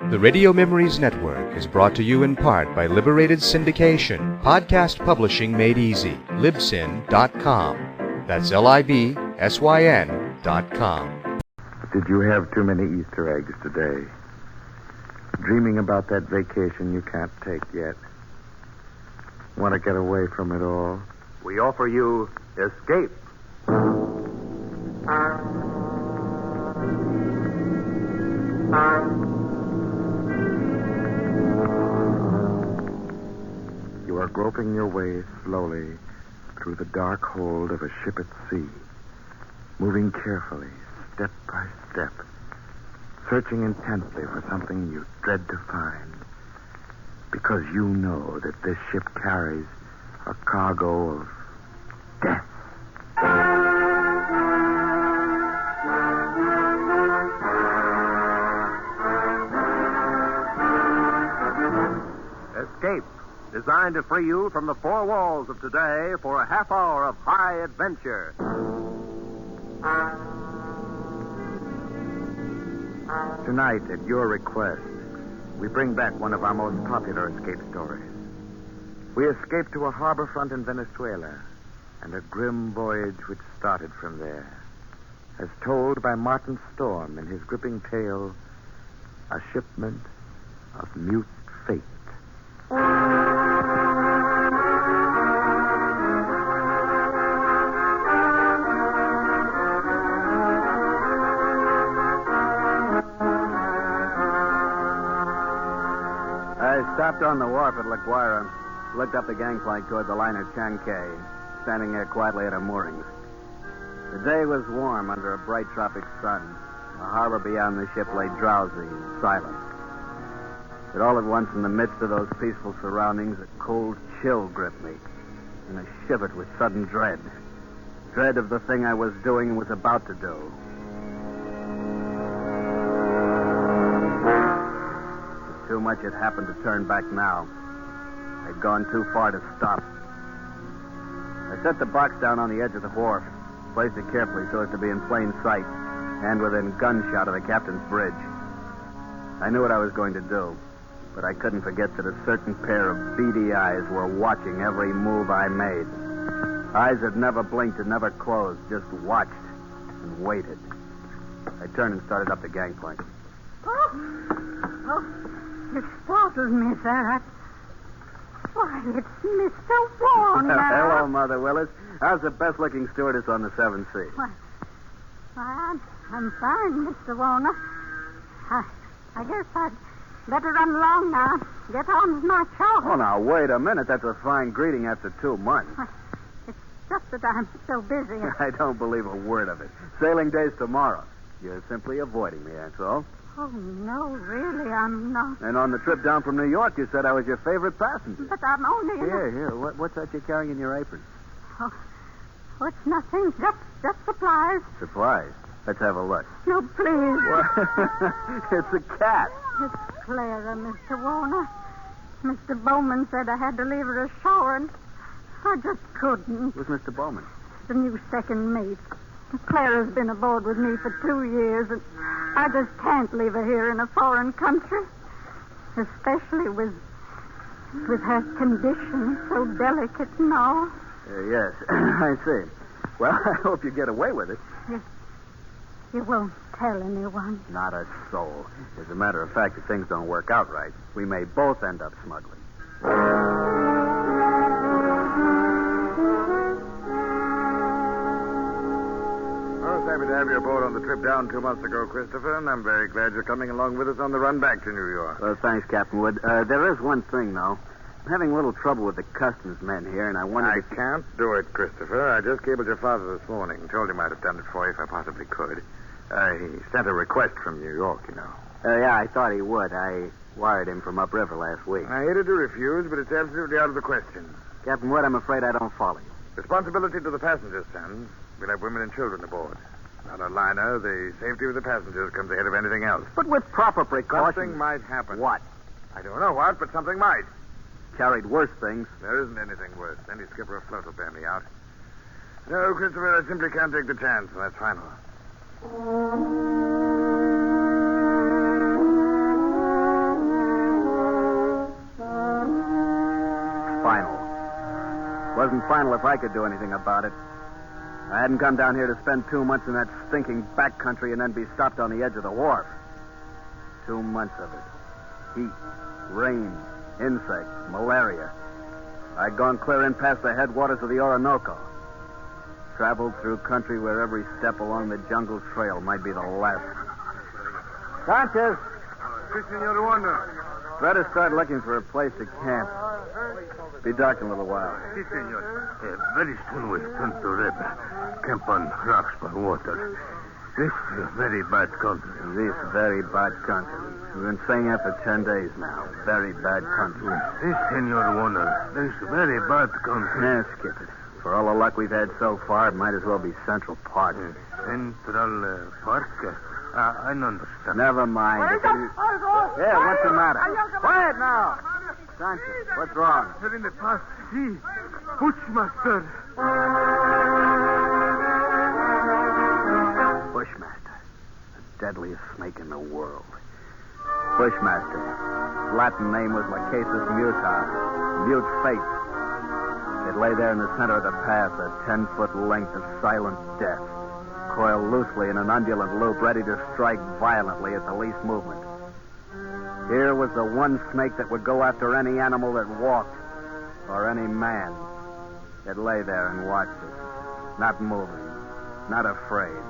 The Radio Memories Network is brought to you in part by Liberated Syndication, podcast publishing made easy, libsyn.com. That's libsyn.com. Did you have too many Easter eggs today? Dreaming about that vacation you can't take yet? Want to get away from it all? We offer you Escape. You are groping your way slowly through the dark hold of a ship at sea, moving carefully, step by step, searching intently for something you dread to find, because you know that this ship carries a cargo of death. Escape, designed to free you from the four walls of today for a half hour of high adventure. Tonight, at your request, we bring back one of our most popular escape stories. We escape to a harbor front in Venezuela, and a grim voyage which started from there, as told by Martin Storm in his gripping tale, A Shipment of Mute Fate. I stopped on the wharf at La Guaira, looked up the gangplank toward the liner Chankay, standing there quietly at her moorings. The day was warm under a bright tropic sun. The harbor beyond the ship lay drowsy and silent. But all at once, in the midst of those peaceful surroundings, a cold chill gripped me, and I shivered with sudden dread. Dread of the thing I was doing and was about to do. Too much had happened to turn back now. I'd gone too far to stop. I set the box down on the edge of the wharf, placed it carefully so as to be in plain sight, and within gunshot of the captain's bridge. I knew what I was going to do, but I couldn't forget that a certain pair of beady eyes were watching every move I made. Eyes that never blinked and never closed, just watched and waited. I turned and started up the gangplank. Oh, it startled me, sir. Why, it's Mr. Warner. Hello, Mother Willis. How's the best-looking stewardess on the 7th Sea? Why, I'm fine, Mr. Warner. I guess I'd better run along now. Get on with my chore. Oh, now, wait a minute. That's a fine greeting after 2 months. It's just that I'm so busy. I don't believe a word of it. Sailing day's tomorrow. You're simply avoiding me, that's all. Oh, no, really, I'm not. And on the trip down from New York, you said I was your favorite passenger. But I'm only... Here. What's that you're carrying in your apron? Oh, it's nothing. Just supplies. Supplies? Let's have a look. No, please. What? It's a cat. It's Clara, Mr. Warner. Mr. Bowman said I had to leave her ashore, and I just couldn't. Who's Mr. Bowman? The new second mate. Clara's been aboard with me for 2 years, and I just can't leave her here in a foreign country, especially with her condition so delicate and all. Yes, I see. Well, I hope you get away with it. You won't tell anyone. Not a soul. As a matter of fact, if things don't work out right, we may both end up smuggling. Happy to have you aboard on the trip down 2 months ago, Christopher, and I'm very glad you're coming along with us on the run back to New York. Well, thanks, Captain Wood. There is one thing, though. I'm having a little trouble with the customs men here, and I wanted I can't do it, Christopher. I just cabled your father this morning. Told him I'd have done it for you if I possibly could. He sent a request from New York, you know. Yeah, I thought he would. I wired him from upriver last week. I hated to refuse, but it's absolutely out of the question. Captain Wood, I'm afraid I don't follow you. Responsibility to the passengers, son. We'll have women and children aboard. On a liner, the safety of the passengers comes ahead of anything else. But with proper precautions... Something might happen. What? I don't know what, but something might. Carried worse things. There isn't anything worse. Any skipper afloat will bear me out. No, Christopher, I simply can't take the chance, and that's final. wasn't final if I could do anything about it. I hadn't come down here to spend 2 months in that stinking backcountry and then be stopped on the edge of the wharf. 2 months of it. Heat, rain, insects, malaria. I'd gone clear in past the headwaters of the Orinoco. Traveled through country where every step along the jungle trail might be the last. Sanchez! Si, Senor Wonder. Better start looking for a place to camp. Be dark in a little while. Si, senor. Very soon we'll turn to Red. Camp on rocks by water. This very bad country. This very bad country. We've been saying that for 10 days now. Very bad country. Si, Senor Warner. This very bad country. Yeah, skip it. For all the luck we've had so far, it might as well be Central Park. Central Park? I don't understand. Never mind. Yeah, what's the matter? Quiet now. Sanchez, what's wrong? They're in the past. See, Bushmaster. Bushmaster. The deadliest snake in the world. Bushmaster. Latin name was Lachesis muta. Mute fate. It lay there in the center of the path, a 10-foot length of silent death, coiled loosely in an undulant loop, ready to strike violently at the least movement. Here was the one snake that would go after any animal that walked, or any man. It lay there and watched us, not moving, not afraid,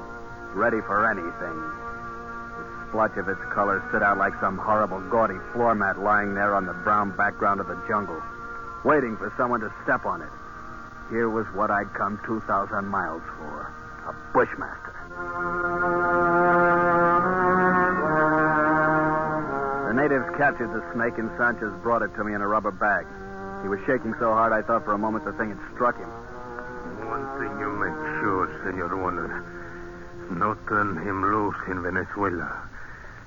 ready for anything. The splotch of its color stood out like some horrible, gaudy floor mat lying there on the brown background of the jungle, waiting for someone to step on it. Here was what I'd come 2,000 miles for, a bushmaster. The natives captured the snake, and Sanchez brought it to me in a rubber bag. He was shaking so hard I thought for a moment the thing had struck him. One thing you make sure, Senor Warner. No turn him loose in Venezuela.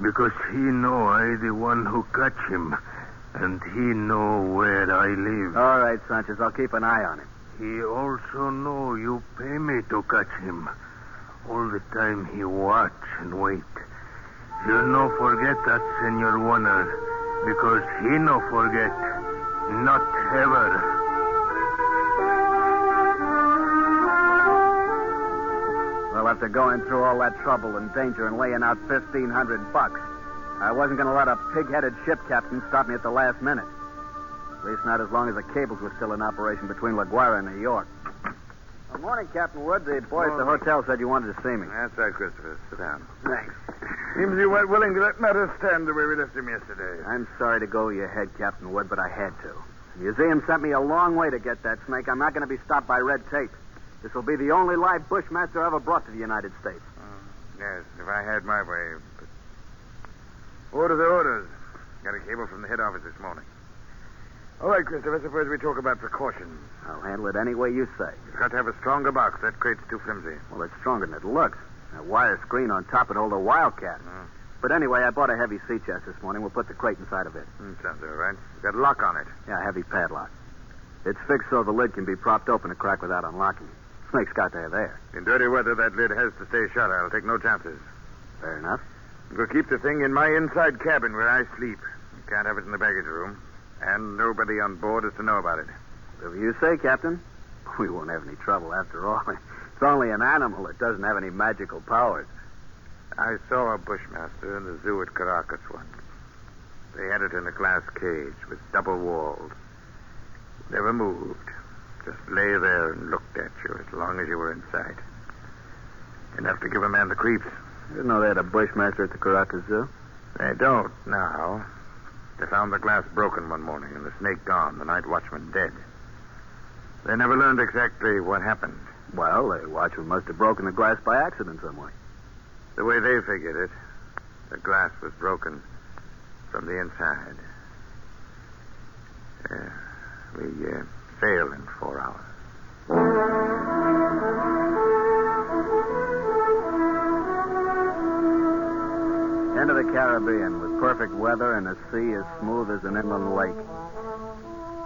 Because he know I the one who catch him. And he know where I live. All right, Sanchez, I'll keep an eye on him. He also know you pay me to catch him. All the time he watch and wait. He'll no forget that, Senor Warner, because he no forget. Not ever. Well, after going through all that trouble and danger and laying out $1,500, I wasn't going to let a pig-headed ship captain stop me at the last minute. At least not as long as the cables were still in operation between La Guaira and New York. Good morning, Captain Wood. The boy at the hotel said you wanted to see me. That's right, Christopher. Sit down. Thanks. Seems you weren't willing to let matters stand the way we left him yesterday. I'm sorry to go over your head, Captain Wood, but I had to. The museum sent me a long way to get that snake. I'm not going to be stopped by red tape. This will be the only live bushmaster ever brought to the United States. Yes, if I had my way. But... Orders are orders. Got a cable from the head office this morning. All right, Christopher, suppose we talk about precautions. I'll handle it any way you say. You've got to have a stronger box. That crate's too flimsy. Well, it's stronger than it looks. That wire screen on top would hold a wildcat. But anyway, I bought a heavy sea chest this morning. We'll put the crate inside of it. Sounds all right. Got a lock on it. Yeah, a heavy padlock. It's fixed so the lid can be propped open a crack without unlocking. Snake's got to have air. In dirty weather, that lid has to stay shut. I'll take no chances. Fair enough. We'll keep the thing in my inside cabin where I sleep. You can't have it in the baggage room. And nobody on board is to know about it. Whatever you say, Captain. We won't have any trouble after all. It's only an animal that doesn't have any magical powers. I saw a bushmaster in the zoo at Caracas once. They had it in a glass cage with double walls. Never moved. Just lay there and looked at you as long as you were inside. Enough to give a man the creeps. You didn't know they had a bushmaster at the Caracas Zoo? They don't now. They found the glass broken one morning and the snake gone, the night watchman dead. They never learned exactly what happened. Well, the watchman must have broken the glass by accident some way. The way they figured it, the glass was broken from the inside. We sail in 4 hours. Into the Caribbean with perfect weather and a sea as smooth as an inland lake.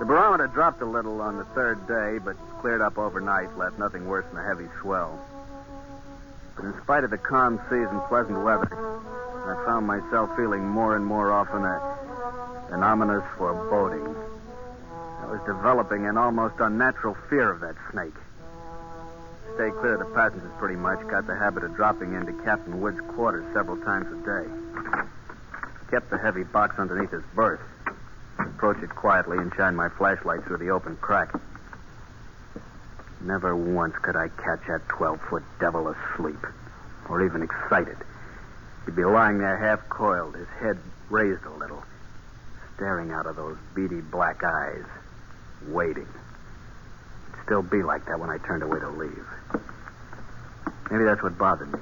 The barometer dropped a little on the third day, but cleared up overnight, left nothing worse than a heavy swell. But in spite of the calm seas and pleasant weather, I found myself feeling more and more often an ominous foreboding. I was developing an almost unnatural fear of that snake. Stay clear of the passengers pretty much. Got the habit of dropping into Captain Wood's quarters several times a day. Kept the heavy box underneath his berth. Approach it quietly and shine my flashlight through the open crack. Never once could I catch that 12-foot devil asleep, or even excited. He'd be lying there half coiled, his head raised a little, staring out of those beady black eyes, waiting. It'd still be like that when I turned away to leave. Maybe that's what bothered me.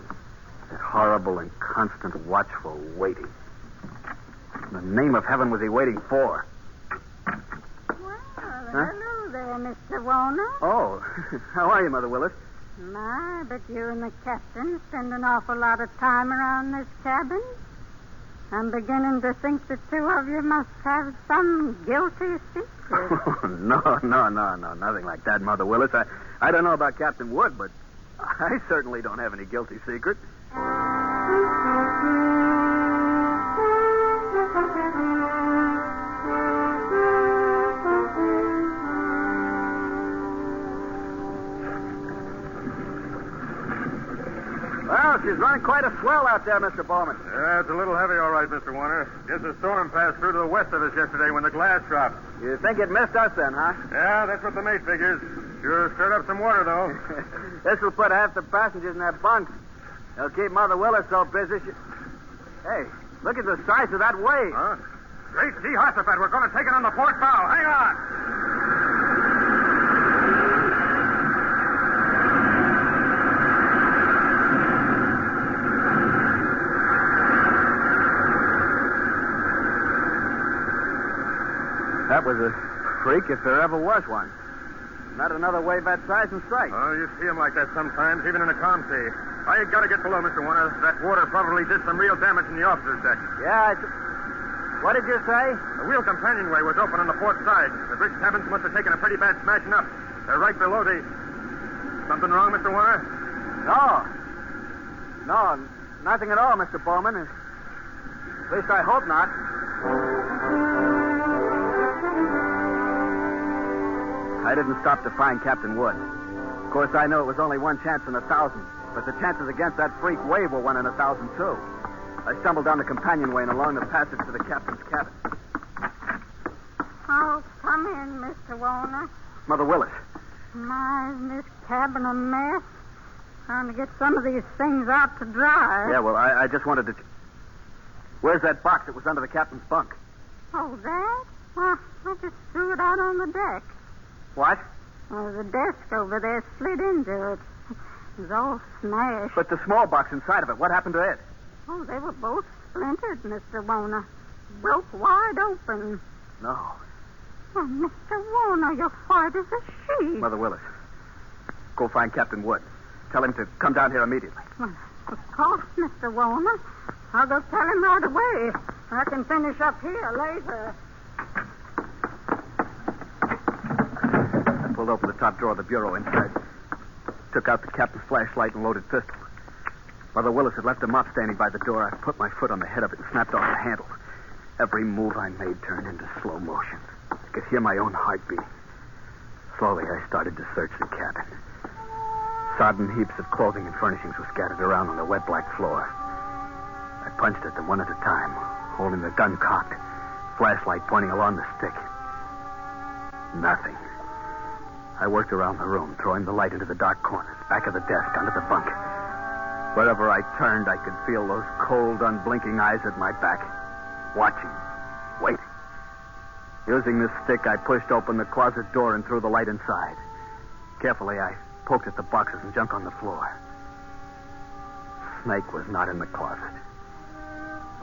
That horrible and constant watchful waiting. In the name of heaven was he waiting for? Well, hello there, Mr. Warner. Oh, how are you, Mother Willis? My, but you and the captain spend an awful lot of time around this cabin. I'm beginning to think the two of you must have some guilty secret. No, nothing like that, Mother Willis. I don't know about Captain Wood, but I certainly don't have any guilty secret. Well, she's running quite a swell out there, Mr. Bowman. Yeah, it's a little heavy, all right, Mr. Warner. Guess the storm passed through to the west of us yesterday when the glass dropped. You think it missed us then, huh? Yeah, that's what the mate figures. Sure stirred up some water, though. This will put half the passengers in their bunks. They'll keep Mother Willis so busy Hey, look at the size of that wave. Huh? Great Jehoshaphat, we're going to take it on the port bow. Hang on! That was a freak if there ever was one. Not another wave that size in sight. Oh, you see them like that sometimes, even in a calm sea. I got to get below, Mr. Warner. That water probably did some real damage in the officer's deck. Yeah, what did you say? The wheel companionway was open on the port side. The bridge cabins must have taken a pretty bad smashing up. They're right below the... Something wrong, Mr. Warner? No, nothing at all, Mr. Bowman. At least I hope not. I didn't stop to find Captain Wood. Of course, I know it was only one chance in 1,000, but the chances against that freak wave were 1 in 1,000, too. I stumbled down the companionway and along the passage to the captain's cabin. Oh, come in, Mr. Warner. Mother Willis. My, isn't this cabin a mess? Trying to get some of these things out to dry. Yeah, well, I just wanted to... Where's that box that was under the captain's bunk? Oh, that? Well, I just threw it out on the deck. What? Well, the desk over there slid into it. It was all smashed. But the small box inside of it, what happened to it? Oh, they were both splintered, Mr. Warner. Broke wide open. No. Oh, Mr. Warner, you're white as a sheet. Mother Willis, go find Captain Wood. Tell him to come down here immediately. Well, of course, Mr. Warner. I'll go tell him right away. I can finish up here later. I pulled open the top drawer of the bureau inside. Took out the captain's flashlight and loaded pistol. Mother Willis had left a mop standing by the door. I put my foot on the head of it and snapped off the handle. Every move I made turned into slow motion. I could hear my own heartbeat. Slowly, I started to search the cabin. Sodden heaps of clothing and furnishings were scattered around on the wet black floor. I punched at them one at a time, holding the gun cocked, flashlight pointing along the stick. Nothing. I worked around the room, throwing the light into the dark corners, back of the desk, under the bunk. Wherever I turned, I could feel those cold, unblinking eyes at my back, watching, waiting. Using the stick, I pushed open the closet door and threw the light inside. Carefully, I poked at the boxes and junk on the floor. Snake was not in the closet.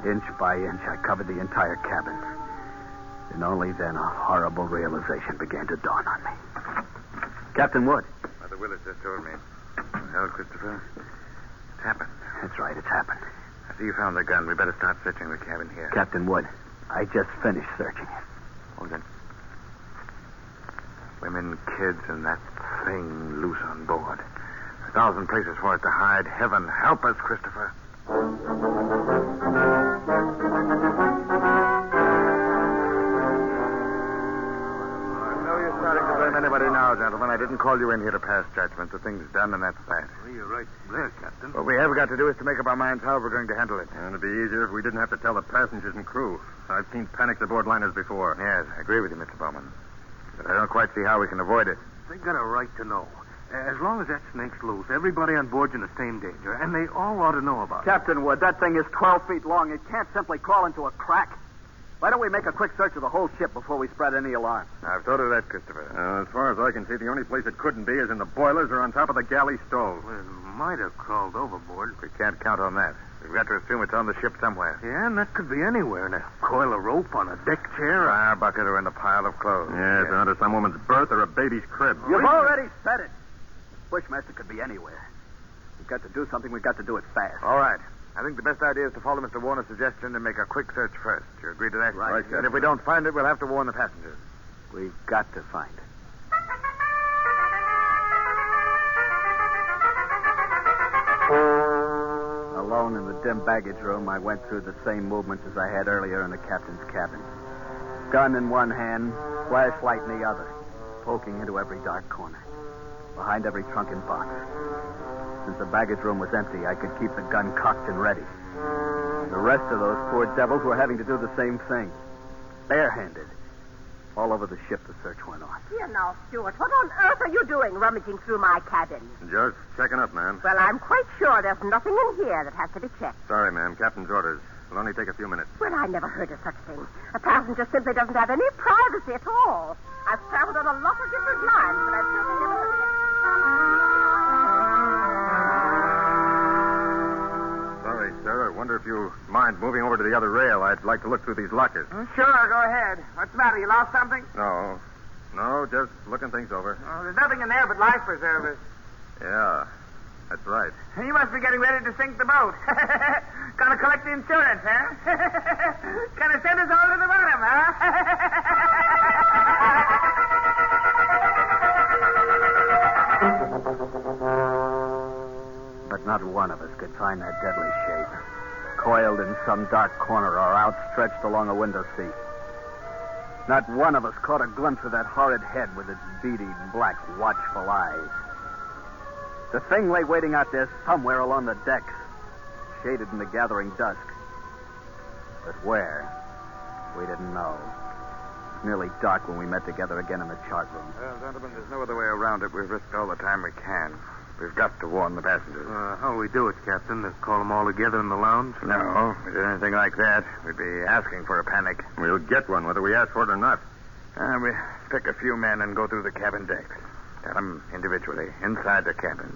Inch by inch, I covered the entire cabin. And only then a horrible realization began to dawn on me. Captain Wood. Mother Willis just told me. Well, Christopher, it's happened. That's right, it's happened. I see you found the gun. We better start searching the cabin here. Captain Wood, I just finished searching it. Oh, then. Women, kids, and that thing loose on board. 1,000 places for us to hide. Heaven help us, Christopher. No blame anybody now, gentlemen. I didn't call you in here to pass judgment. The thing's done, and that's that. Well, you're right there, Captain. What we have got to do is to make up our minds how we're going to handle it. And it'd be easier if we didn't have to tell the passengers and crew. I've seen panics aboard liners before. Yes, I agree with you, Mr. Bowman. But I don't quite see how we can avoid it. They got a right to know. As long as that snake's loose, everybody on board's in the same danger, and they all ought to know about it. Captain Wood, that thing is 12 feet long. It can't simply crawl into a crack. Why don't we make a quick search of the whole ship before we spread any alarm? I've thought of that, Christopher. As far as I can see, the only place it couldn't be is in the boilers or on top of the galley stove. Well, it might have crawled overboard. We can't count on that. We've got to assume it's on the ship somewhere. Yeah, and that could be anywhere. In a coil of rope, on a deck chair. Fire bucket or in a pile of clothes. Yes, under some woman's berth or a baby's crib. You've already said it. Bushmaster could be anywhere. We've got to do something. We've got to do it fast. All right. I think the best idea is to follow Mr. Warner's suggestion and make a quick search first. You agree to that? Right. And if we don't find it, we'll have to warn the passengers. We've got to find it. Alone in the dim baggage room, I went through the same movements as I had earlier in the captain's cabin. Gun in one hand, flashlight in the other, poking into every dark corner, behind every trunk and box. Since the baggage room was empty, I could keep the gun cocked and ready. The rest of those poor devils were having to do the same thing. Barehanded. All over the ship, the search went on. Here now, Stuart, what on earth are you doing rummaging through my cabin? Just checking up, ma'am. Well, I'm quite sure there's nothing in here that has to be checked. Sorry, ma'am. Captain's orders. It'll only take a few minutes. Well, I never heard of such a thing. A passenger simply doesn't have any privacy at all. I've traveled on a lot of different lines, but I've certainly never heard of it. Sorry, sir. I wonder if you mind moving over to the other rail. I'd like to look through these lockers. Sure, go ahead. What's the matter? You lost something? No, just looking things over. Oh, there's nothing in there but life preservers. Yeah, that's right. You must be getting ready to sink the boat. Gonna collect the insurance, huh? Gonna send us all to the bottom, huh? But not one of us could find that deadly shape, coiled in some dark corner or outstretched along a window seat. Not one of us caught a glimpse of that horrid head with its beady, black, watchful eyes. The thing lay waiting out there somewhere along the decks, shaded in the gathering dusk. But where? We didn't know. It was nearly dark when we met together again in the chart room. Well, gentlemen, there's no other way around it. We've risked all the time we can. We've got to warn the passengers. How'll we do it, Captain? To call them all together in the lounge? No, if we did anything like that, we'd be asking for a panic. We'll get one, whether we ask for it or not. We pick a few men and go through the cabin decks. Tell them individually, inside the cabins.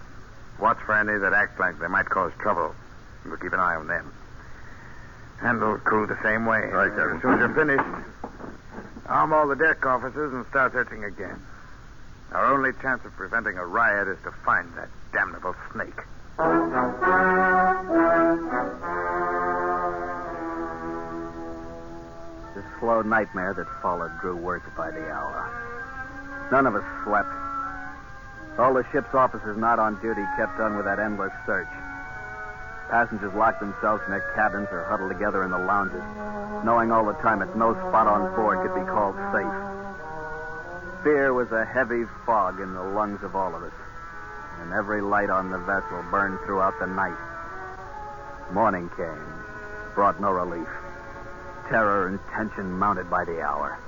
Watch for any that act like they might cause trouble. We'll keep an eye on them. Handle crew the same way. Right, Captain. As soon as you're finished, arm all the deck officers and start searching again. Our only chance of preventing a riot is to find that damnable snake. The slow nightmare that followed grew worse by the hour. None of us slept. All the ship's officers not on duty kept on with that endless search. Passengers locked themselves in their cabins or huddled together in the lounges, knowing all the time that no spot on board could be called safe. Fear was a heavy fog in the lungs of all of us, and every light on the vessel burned throughout the night. Morning came, brought no relief. Terror and tension mounted by the hour.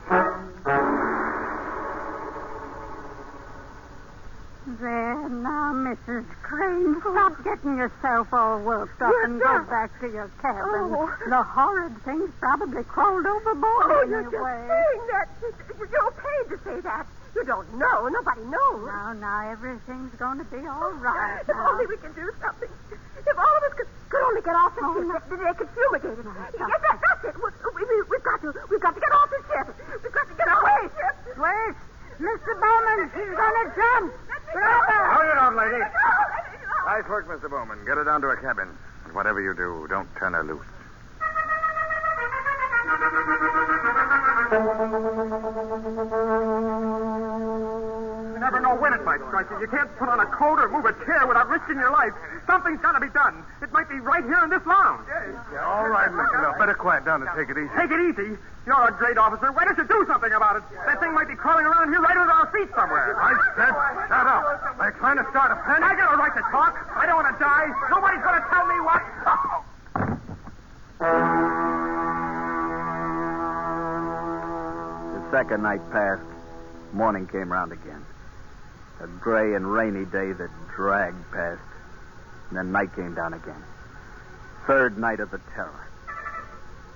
There now, Mrs. Crane. Stop getting yourself all worked up and go back to your cabin. Oh. The horrid thing's probably crawled overboard Oh, in you're your just way. saying that. You're paid to say that. You don't know. Nobody knows. Now, everything's going to be all right. If only we can do something. If all of us could only get off the ship, they could fumigate it. Yes, that's it. We've got to get off the ship. We've got to get away, ship. Wait! Mr. Bowman, she's going to jump. Grab her. Hold it on, lady. Nice work, Mr. Bowman. Get her down to her cabin. And whatever you do, don't turn her loose. You never know when it might Striker. You can't put on a coat or move a chair without risking your life. Something's got to be done. It might be right here in this lounge. Yeah, all right, Mr. Bell. Better quiet down and take it easy. Take it easy. You're a great officer. Why don't you do something about it? That thing might be crawling around here right under our feet somewhere. I said, shut up. Are you trying to start a panic? I got a right to talk. I don't want to die. Nobody's going to tell me what. The second night passed. Morning came round again. A gray and rainy day that dragged past. And then night came down again. Third night of the terror.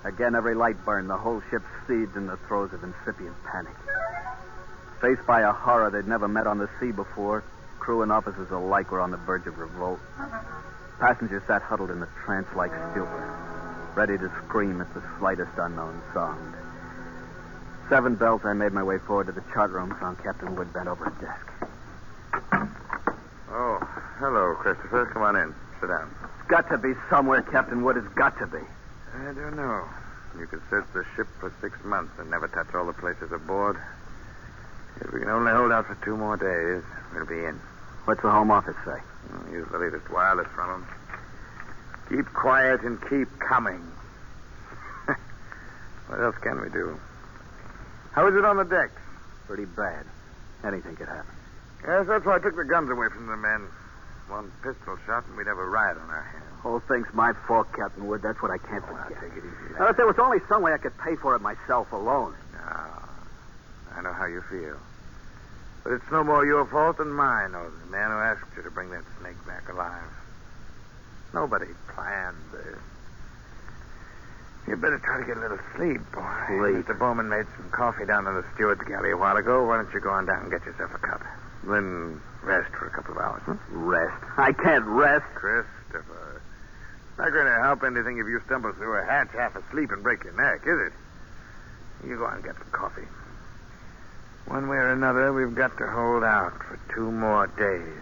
Again, every light burned. The whole ship seethed in the throes of incipient panic. Faced by a horror they'd never met on the sea before, crew and officers alike were on the verge of revolt. Passengers sat huddled in a trance-like stupor, ready to scream at the slightest unknown sound. 7 bells, I made my way forward to the chart room, found Captain Wood bent over a desk. Oh, hello, Christopher. Come on in. Sit down. It's got to be somewhere, Captain Wood. It's got to be. I don't know. You could search the ship for 6 months and never touch all the places aboard. If we can only hold out for 2 more days, we'll be in. What's the Home Office say? Use the latest wireless from them. Keep quiet and keep coming. What else can we do? How is it on the decks? Pretty bad. Anything could happen. Yes, that's why I took the guns away from the men. 1 pistol shot and we'd have a riot on our hands. Whole thing's my fault, Captain Wood. That's what I can't forget. Take it easy. Now, if there was only some way I could pay for it myself alone. No. I know how you feel. But it's no more your fault than mine, or the man who asked you to bring that snake back alive. Nobody planned this. You better try to get a little sleep, boy. Sleep? Mr. Bowman made some coffee down in the steward's galley a while ago. Why don't you go on down and get yourself a cup? Then rest for a couple of hours, huh? Rest? I can't rest. Christopher, it's not going to help anything if you stumble through a hatch half asleep and break your neck, is it? You go on and get some coffee. One way or another, we've got to hold out for 2 more days.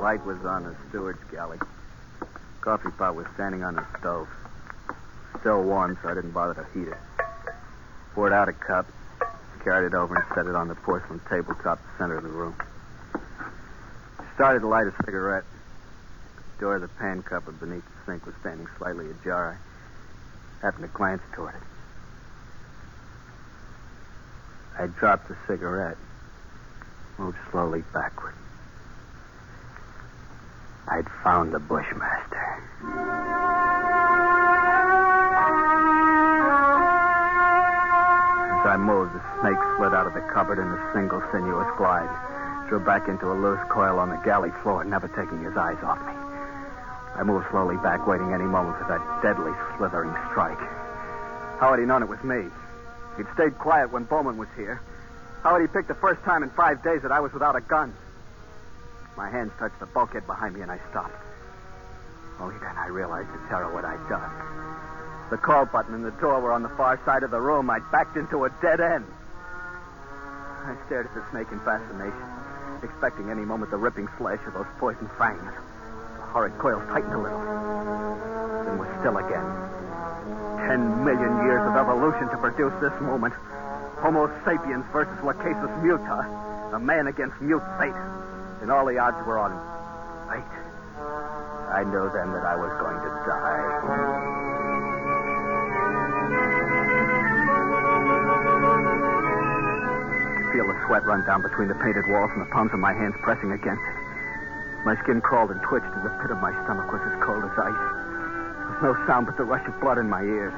Light was on the steward's galley. Coffee pot was standing on the stove. Still warm, so I didn't bother to heat it. Poured out a cup, carried it over, and set it on the porcelain tabletop in the center of the room. Started to light a cigarette. The door of the pan cupboard beneath the sink was standing slightly ajar. I happened to glance toward it. I dropped the cigarette, moved slowly backward. I'd found the Bushmaster. As I moved, the snake slid out of the cupboard in a single sinuous glide, drew back into a loose coil on the galley floor, never taking his eyes off me. I moved slowly back, waiting any moment for that deadly, slithering strike. How had he known it was me? He'd stayed quiet when Bowman was here. How had he picked the first time in 5 days that I was without a gun? My hands touched the bulkhead behind me, and I stopped. Only then I realized the terror of what I'd done. The call button and the door were on the far side of the room. I'd backed into a dead end. I stared at the snake in fascination, expecting any moment the ripping slash of those poison fangs. The horrid coils tightened a little, then was still again. 10 million years of evolution to produce this moment. Homo sapiens versus Lachesis muta. A man against mute fate. And all the odds were on fate. I knew then that I was going to die. I could feel the sweat run down between the painted walls and the palms of my hands pressing against it. My skin crawled and twitched, and the pit of my stomach was as cold as ice. There was no sound but the rush of blood in my ears.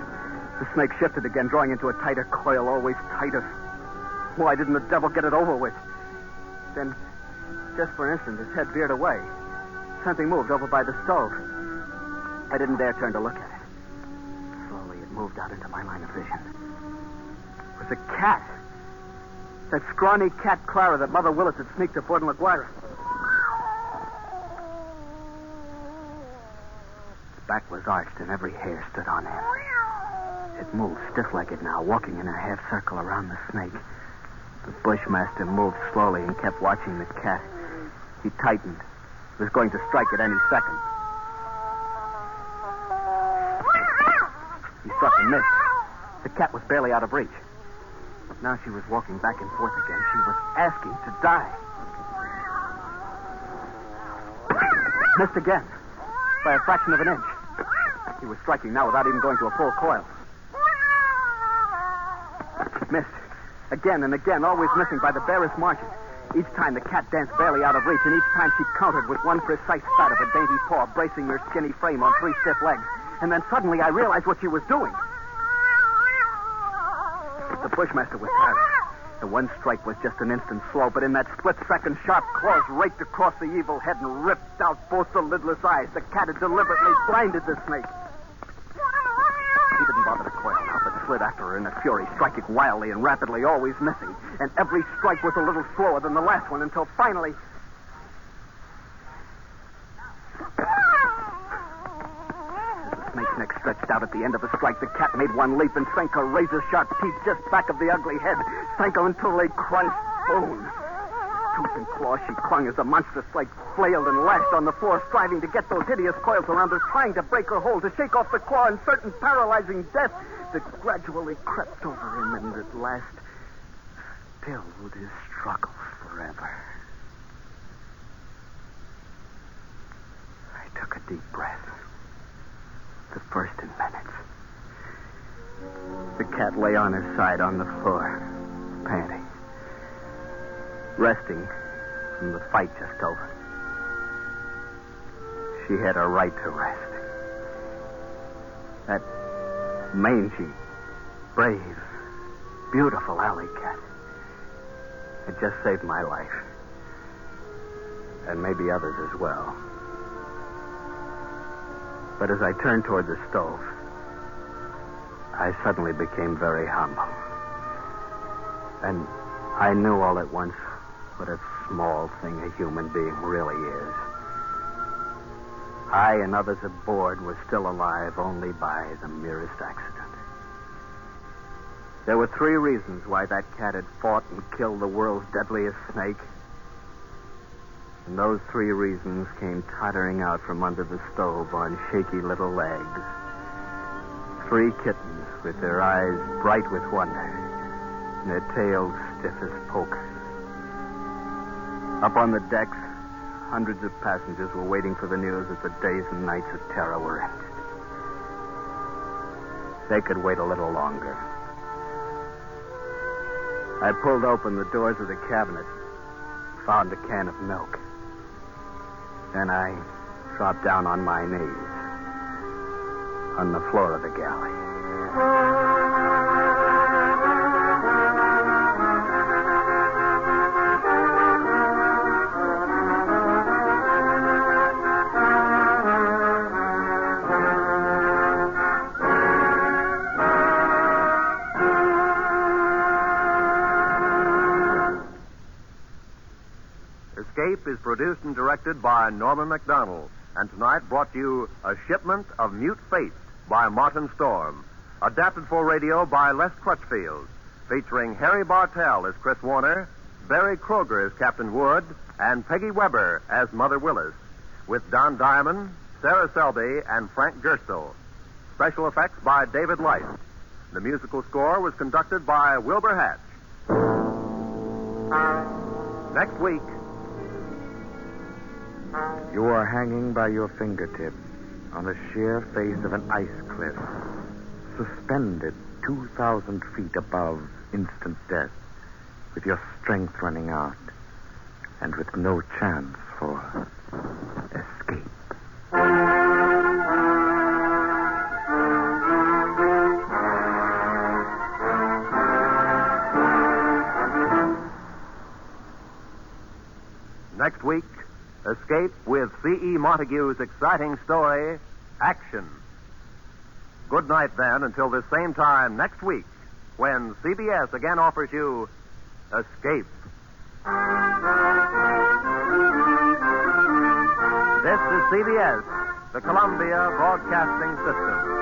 The snake shifted again, drawing into a tighter coil, always tighter. Why didn't the devil get it over with? Then, just for an instant, his head veered away. Something moved over by the stove. I didn't dare turn to look at it. Slowly, it moved out into my line of vision. It was a cat. That scrawny cat Clara that Mother Willis had sneaked aboard in LaGuardia. Its back was arched and every hair stood on end. It moved stiff-legged now, walking in a half circle around the snake. The Bushmaster moved slowly and kept watching the cat. He tightened. He was going to strike at any second. He saw struck and missed. The cat was barely out of reach. But now she was walking back and forth again. She was asking to die. Missed again. By a fraction of an inch. He was striking now without even going to a full coil. Missed. Again and again, always missing by the barest margin. Each time the cat danced barely out of reach, and each time she countered with one precise pat of her dainty paw, bracing her skinny frame on 3 stiff legs. And then suddenly I realized what she was doing. The Bushmaster was tired. The one strike was just an instant slow, but in that split second, sharp claws raked across the evil head and ripped out both the lidless eyes. The cat had deliberately blinded the snake. He didn't bother to coil now, but slid after her in a fury, striking wildly and rapidly, always missing. And every strike was a little slower than the last one, until finally... As the snake's neck stretched out at the end of the strike, the cat made one leap and sank her razor-sharp teeth just back of the ugly head. Sank her until they crunched bone. Tooth and claw, she clung as the monstrous snake flailed and lashed on the floor, striving to get those hideous coils around her, trying to break her hold, to shake off the claw in certain paralyzing death that gradually crept over him and at last stilled his struggles forever. I took a deep breath. The first in minutes. The cat lay on her side on the floor, panting. Resting from the fight just over. She had a right to rest. That mangy, brave, beautiful alley cat had just saved my life. And maybe others as well. But as I turned toward the stove, I suddenly became very humble. And I knew all at once what a small thing a human being really is. I and others aboard were still alive only by the merest accident. There were 3 reasons why that cat had fought and killed the world's deadliest snake. And those 3 reasons came tottering out from under the stove on shaky little legs. 3 kittens with their eyes bright with wonder and their tails stiff as pokers. Up on the decks, hundreds of passengers were waiting for the news that the days and nights of terror were ended. They could wait a little longer. I pulled open the doors of the cabinet, found a can of milk. Then I dropped down on my knees on the floor of the galley. Escape is produced and directed by Norman MacDonald, and tonight brought you A Shipment of Mute Fate by Martin Storm, adapted for radio by Les Crutchfield, featuring Harry Bartell as Chris Warner, Barry Kroger as Captain Wood, and Peggy Weber as Mother Willis, with Don Diamond, Sarah Selby, and Frank Gerstle. Special effects by David Light. The musical score was conducted by Wilbur Hatch. Next week... You are hanging by your fingertips on the sheer face of an ice cliff, suspended 2,000 feet above instant death, with your strength running out, and with no chance for escape. Next week, Escape with C.E. Montague's exciting story, Action. Good night, then, until this same time next week, when CBS again offers you Escape. This is CBS, the Columbia Broadcasting System.